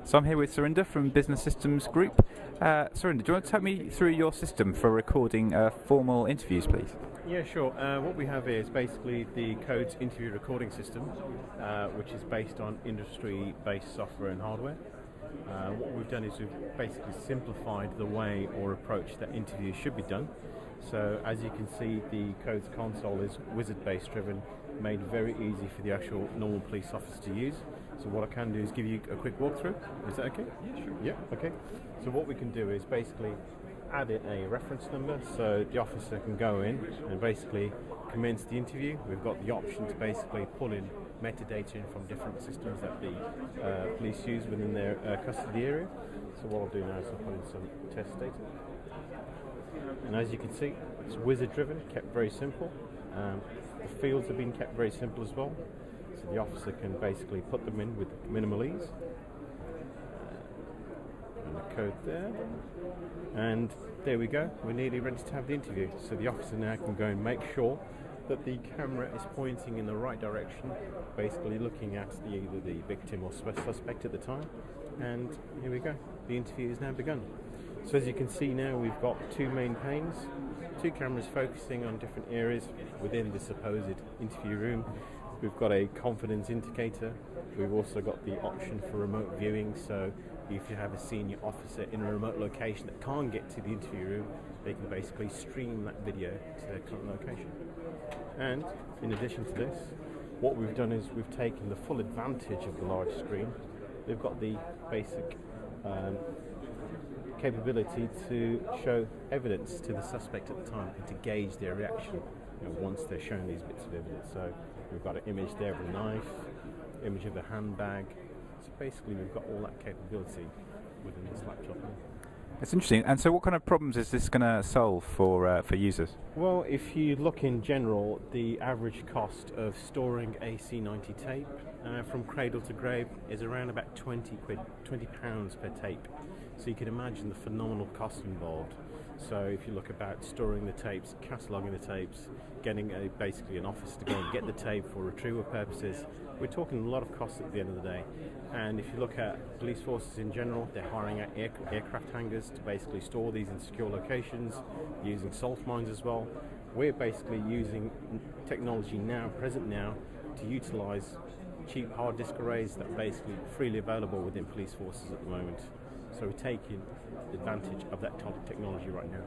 So I'm here with Surinder from Business Systems Group. Surinder, do you want to take me through your system for recording formal interviews, please? Yeah, sure. What we have is basically the Codes interview recording system, which is based on industry-based software and hardware. What we've done is we've basically simplified the way or approach that interviews should be done. So as you can see, the Codes console is wizard-based driven, made very easy for the actual normal police officer to use. So what I can do is give you a quick walkthrough. Is that okay? Yeah, sure. Yeah, okay. So what we can do is basically add in a reference number so the officer can go in and basically commence the interview. We've got the option to basically pull in metadata in from different systems that the police use within their custody area. So what I'll do now is I'll put in some test data. And as you can see, it's wizard driven, kept very simple. The fields have been kept very simple as well. So the officer can basically put them in with minimal ease. And the code there. And there we go, we're nearly ready to have the interview. So the officer now can go and make sure that the camera is pointing in the right direction, basically looking at either the victim or suspect at the time. And here we go, the interview has now begun. So as you can see now, we've got two main panes, two cameras focusing on different areas within the supposed interview room. We've got a confidence indicator. We've also got the option for remote viewing, so if you have a senior officer in a remote location that can't get to the interview room, they can basically stream that video to their current location. And in addition to this, what we've done is we've taken the full advantage of the large screen. We've got the basic capability to show evidence to the suspect at the time and to gauge their reaction once they're shown these bits of evidence. So we've got an image there of a knife, image of a handbag. So basically we've got all that capability within this laptop. That's interesting. And so what kind of problems is this going to solve for users? Well, if you look in general, the average cost of storing a C90 tape from cradle to grave is around about £20 per tape. So you can imagine the phenomenal cost involved. So if you look about storing the tapes, cataloguing the tapes, getting basically an officer to go and get the tape for retrieval purposes, we're talking a lot of costs at the end of the day. And if you look at police forces in general, they're hiring out aircraft hangars to basically store these in secure locations, using salt mines as well. We're basically using technology now, present now, to utilise cheap hard disk arrays that are basically freely available within police forces at the moment. So we're taking advantage of that type of technology right now.